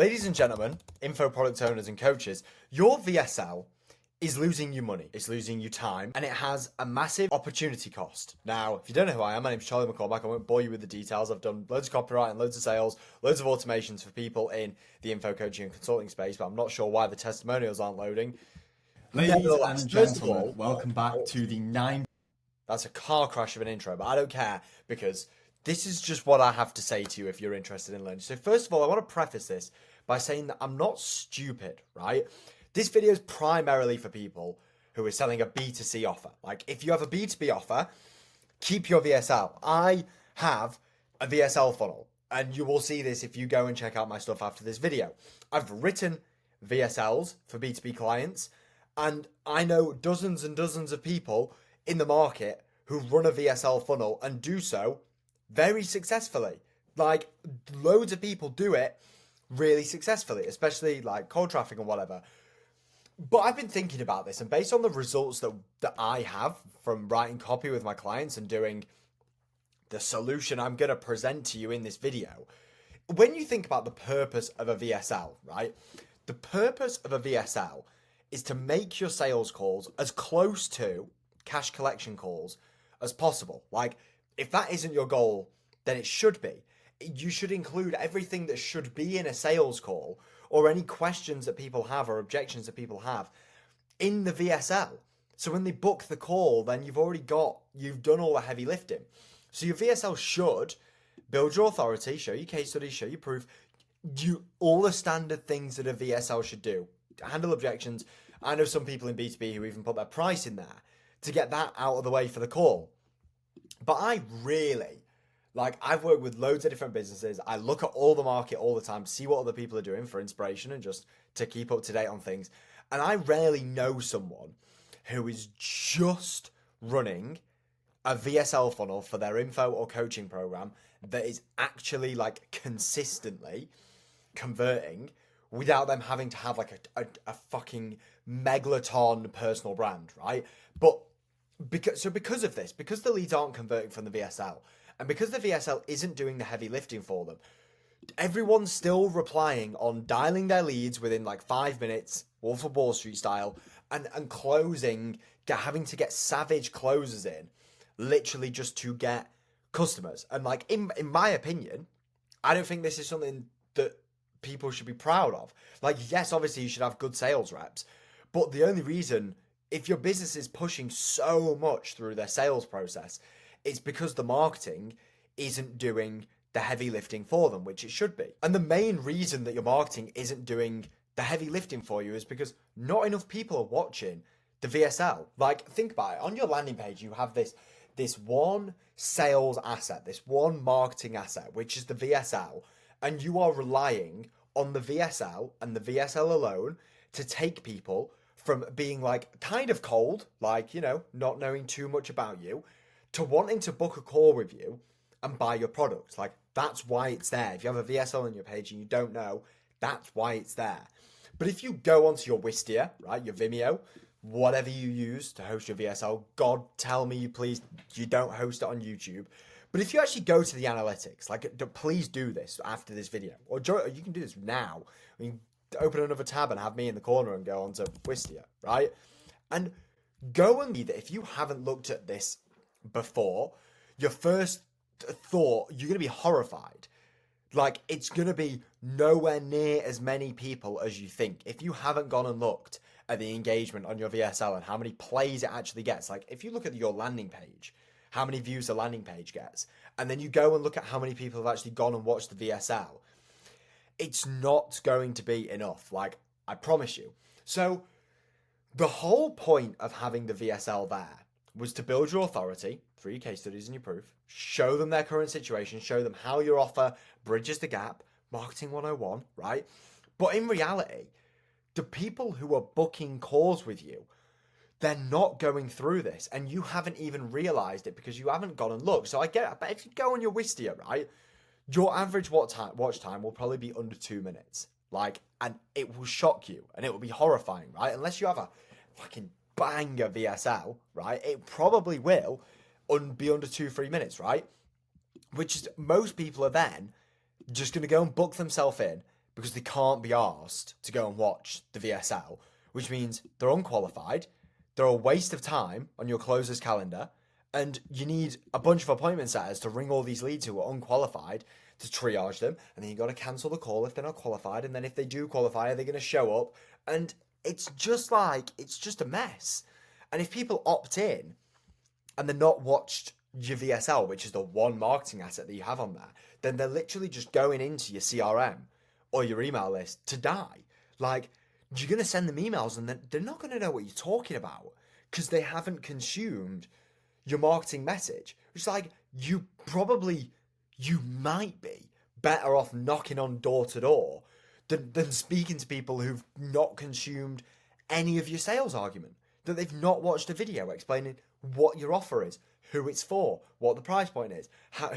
Ladies and gentlemen, info product owners and coaches, your VSL is losing you money, it's losing you time, and it has a massive opportunity cost. Now, if you don't know who I am, my name's Charlie McCormack. I won't bore you with the details. I've done loads of copyright and loads of sales, loads of automations for people in the info coaching and consulting space, but I'm not sure why the testimonials aren't loading. Ladies and gentlemen, welcome back to the 9. That's a car crash of an intro, but I don't care because this is just what I have to say to you if you're interested in learning. So first of all, I want to preface this by saying that I'm not stupid, right? This video is primarily for people who are selling a B2C offer. Like if you have a B2B offer, keep your VSL. I have a VSL funnel, and you will see this if you go and check out my stuff after this video. I've written VSLs for B2B clients, and I know dozens and dozens of people in the market who run a VSL funnel and do so very successfully. Like loads of people do it really successfully, especially like cold traffic and whatever. But I've been thinking about this, and based on the results that I have from writing copy with my clients and doing the solution I'm going to present to you in this video, when you think about the purpose of a VSL, right? The purpose of a VSL is to make your sales calls as close to cash collection calls as possible. Like if that isn't your goal, then it should be. You should include everything that should be in a sales call or any questions that people have or objections that people have in the VSL. So when they book the call, then you've done all the heavy lifting. So your VSL should build your authority, show your case studies, show your proof, all the standard things that a VSL should do. Handle objections. I know some people in B2B who even put their price in there to get that out of the way for the call. But I've worked with loads of different businesses. I look at all the market all the time, see what other people are doing for inspiration and just to keep up to date on things. And I rarely know someone who is just running a VSL funnel for their info or coaching program that is actually like consistently converting without them having to have like a fucking megaton personal brand, right? But because of this, because the leads aren't converting from the VSL, and because the VSL isn't doing the heavy lifting for them, everyone's still replying on dialing their leads within like 5 minutes, Wolf of Wall Street style, and closing, having to get savage closes in, literally just to get customers. And like in my opinion, I don't think this is something that people should be proud of. Like, yes, obviously you should have good sales reps, but the only reason, if your business is pushing so much through their sales process, it's because the marketing isn't doing the heavy lifting for them, which it should be. And the main reason that your marketing isn't doing the heavy lifting for you is because not enough people are watching the VSL. Like, think about it. On your landing page, you have this one sales asset, this one marketing asset, which is the VSL, and you are relying on the VSL and the VSL alone to take people from being like kind of cold, like, you know, not knowing too much about you, to wanting to book a call with you and buy your product. Like, that's why it's there. If you have a VSL on your page and you don't know, that's why it's there. But if you go onto your Wistia, right, your Vimeo, whatever you use to host your VSL, God tell me you don't host it on YouTube. But if you actually go to the analytics, like, please do this after this video, or you can do this now. I mean, open another tab and have me in the corner and go onto Wistia, right? And go and see that if you haven't looked at this before, your first thought, you're going to be horrified. Like, it's going to be nowhere near as many people as you think. If you haven't gone and looked at the engagement on your VSL and how many plays it actually gets, like if you look at your landing page, how many views the landing page gets, and then you go and look at how many people have actually gone and watched the VSL, it's not going to be enough. Like, I promise you. So the whole point of having the VSL there was to build your authority through your case studies and your proof, show them their current situation, show them how your offer bridges the gap, marketing 101, right? But in reality, the people who are booking calls with you, they're not going through this, and you haven't even realized it because you haven't gone and looked. So I get it, but if you go on your Wistia, right, your average watch time will probably be under 2 minutes. Like, and it will shock you and it will be horrifying, right? Unless you have a fucking banger VSL, right? It probably will be under 2-3 minutes, right? Which is, most people are then just going to go and book themselves in because they can't be asked to go and watch the VSL, which means they're unqualified, they're a waste of time on your closer's calendar, and you need a bunch of appointment setters to ring all these leads who are unqualified to triage them, and then you got to cancel the call if they're not qualified, and then if they do qualify, are they going to show up? And it's just a mess. And if people opt in and they're not watched your VSL, which is the one marketing asset that you have on there, then they're literally just going into your CRM or your email list to die. Like, you're going to send them emails and they're not going to know what you're talking about because they haven't consumed your marketing message. It's like, you might be better off knocking on door to door than speaking to people who've not consumed any of your sales argument, that they've not watched a video explaining what your offer is, who it's for, what the price point is,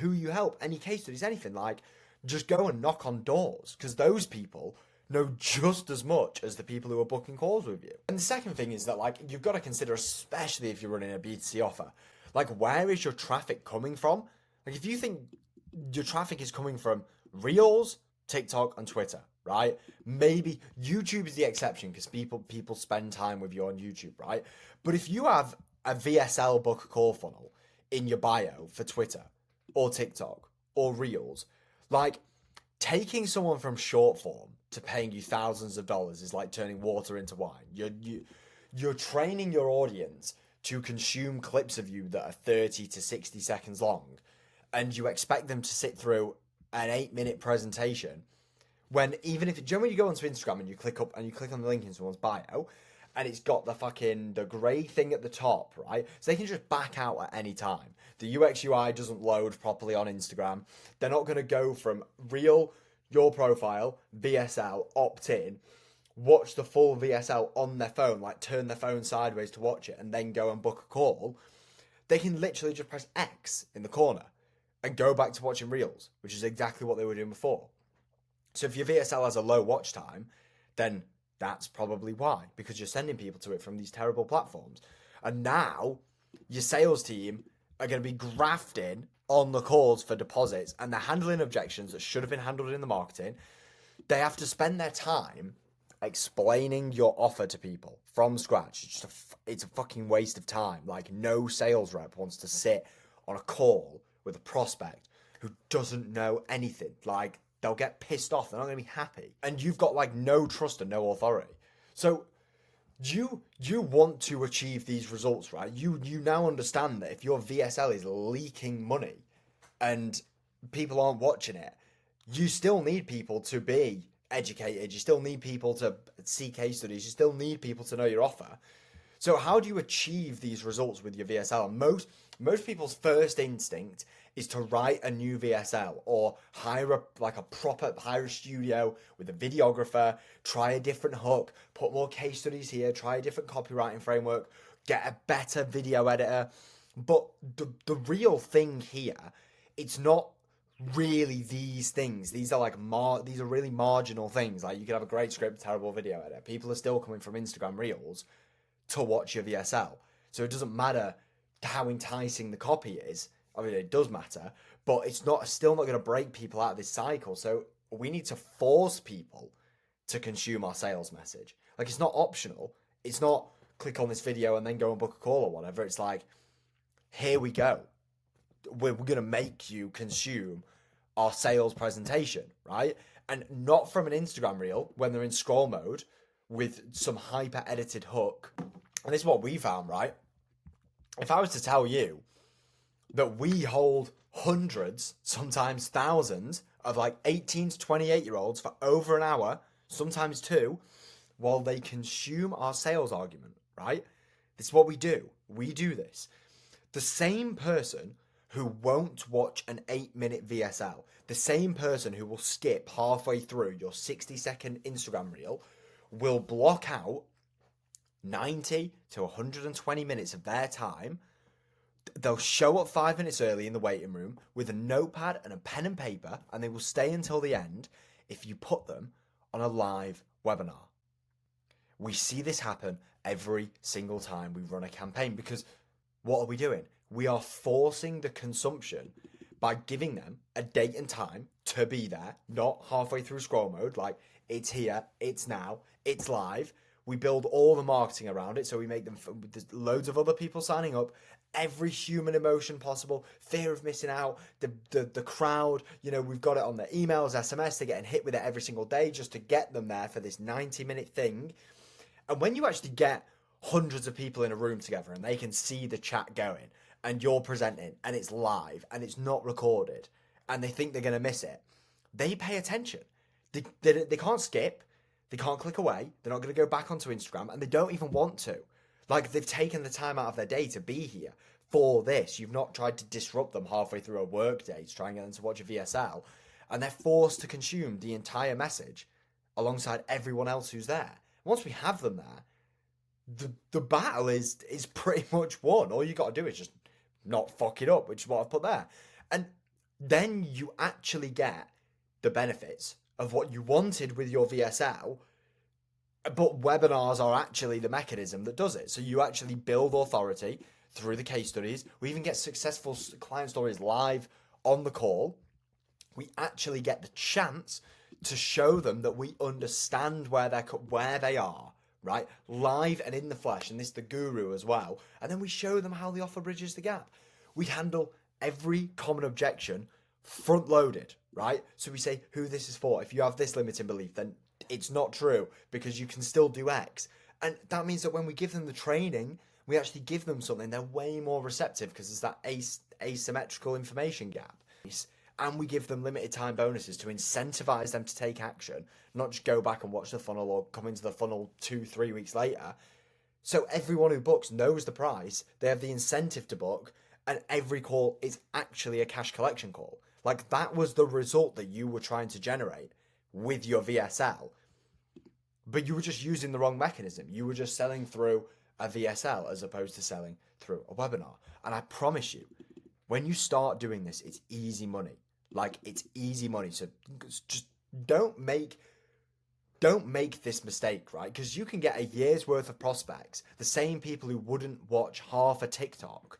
who you help, any case studies, anything. Like, just go and knock on doors, because those people know just as much as the people who are booking calls with you. And the second thing is that, like, you've got to consider, especially if you're running a B2C offer, like, where is your traffic coming from? Like, if you think your traffic is coming from Reels, TikTok, and Twitter, right? Maybe YouTube is the exception because people spend time with you on YouTube, right? But if you have a VSL book a call funnel in your bio for Twitter or TikTok or Reels, like, taking someone from short form to paying you thousands of dollars is like turning water into wine. You're training your audience to consume clips of you that are 30 to 60 seconds long, and you expect them to sit through an 8-minute presentation when, even if, do you know when you go onto Instagram and you click on the link in someone's bio and it's got the grey thing at the top, right? So they can just back out at any time. The UX UI doesn't load properly on Instagram. They're not going to go from Reel, your profile, VSL, opt in, watch the full VSL on their phone, like turn their phone sideways to watch it and then go and book a call. They can literally just press X in the corner and go back to watching Reels, which is exactly what they were doing before. So if your VSL has a low watch time, then that's probably why, because you're sending people to it from these terrible platforms. And now your sales team are going to be grafting on the calls for deposits, and they're handling objections that should have been handled in the marketing. They have to spend their time explaining your offer to people from scratch. It's a fucking waste of time. Like, no sales rep wants to sit on a call with a prospect who doesn't know anything. Like, they'll get pissed off. They're not going to be happy. And you've got, like, no trust and no authority. So you want to achieve these results, right? You now understand that if your VSL is leaking money and people aren't watching it, you still need people to be educated. You still need people to see case studies. You still need people to know your offer. So how do you achieve these results with your VSL? And most people's first instinct is to write a new VSL or hire a studio with a videographer, try a different hook, put more case studies here, try a different copywriting framework, get a better video editor. But the real thing here, it's not really these things. These are these are really marginal things. Like, you could have a great script, terrible video editor. People are still coming from Instagram Reels to watch your VSL. So it doesn't matter how enticing the copy is. I mean, it does matter, but it's still not going to break people out of this cycle. So we need to force people to consume our sales message. Like, it's not optional. It's not click on this video and then go and book a call or whatever. It's like, here we go. We're going to make you consume our sales presentation, right? And not from an Instagram reel when they're in scroll mode with some hyper edited hook. And this is what we found, right? If I was to tell you that we hold hundreds, sometimes thousands, of like 18 to 28-year-olds for over an hour, sometimes two, while they consume our sales argument, right? This is what we do. We do this. The same person who won't watch an 8-minute VSL, the same person who will skip halfway through your 60-second Instagram reel, will block out 90 to 120 minutes of their time. They'll show up 5 minutes early in the waiting room with a notepad and a pen and paper, and they will stay until the end if you put them on a live webinar. We see this happen every single time we run a campaign, because what are we doing? We are forcing the consumption by giving them a date and time to be there, not halfway through scroll mode, like it's here, it's now, it's live. We build all the marketing around it, so we make them, there's loads of other people signing up, every human emotion possible, fear of missing out, the crowd, we've got it on their emails, SMS, they're getting hit with it every single day just to get them there for this 90-minute thing. And when you actually get hundreds of people in a room together and they can see the chat going and you're presenting and it's live and it's not recorded and they think they're going to miss it, they pay attention. They can't skip. They can't click away. They're not going to go back onto Instagram and they don't even want to. Like, they've taken the time out of their day to be here for this. You've not tried to disrupt them halfway through a work day to try and get them to watch a VSL. And they're forced to consume the entire message alongside everyone else who's there. Once we have them there, the battle is pretty much won. All you got to do is just not fuck it up, which is what I've put there. And then you actually get the benefits of what you wanted with your VSL, but webinars are actually the mechanism that does it. So you actually build authority through the case studies. We even get successful client stories live on the call. We actually get the chance to show them that we understand where they are, right? Live and in the flesh, and this is the guru as well. And then we show them how the offer bridges the gap. We handle every common objection front loaded, right? So we say who this is for. If you have this limiting belief, then it's not true because you can still do X. And that means that when we give them the training, we actually give them something, they're way more receptive because there's that asymmetrical information gap. And we give them limited time bonuses to incentivize them to take action, not just go back and watch the funnel or come into the funnel 2-3 weeks later. So everyone who books knows the price, they have the incentive to book, and every call is actually a cash collection call. Like, that was the result that you were trying to generate with your VSL, but you were just using the wrong mechanism. You were just selling through a VSL as opposed to selling through a webinar. And I promise you, when you start doing this, it's easy money. Like, it's easy money. So just don't make this mistake, right? Because you can get a year's worth of prospects, the same people who wouldn't watch half a TikTok,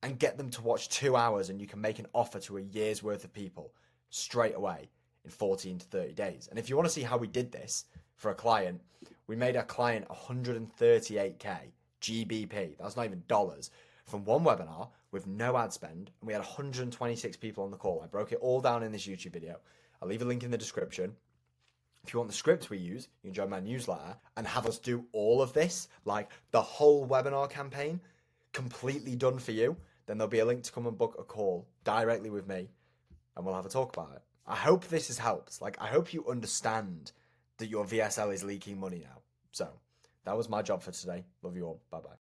and get them to watch 2 hours, and you can make an offer to a year's worth of people straight away in 14 to 30 days. And if you want to see how we did this for a client, we made our client 138k GBP. That's not even dollars, from one webinar with no ad spend, and we had 126 people on the call. I broke it all down in this YouTube video. I'll leave a link in the description. If you want the script we use, you can join my newsletter and have us do all of this, like the whole webinar campaign, completely done for you. Then there'll be a link to come and book a call directly with me, and we'll have a talk about it. I hope this has helped. Like, I hope you understand that your VSL is leaking money now. So that was my job for today. Love you all. Bye-bye.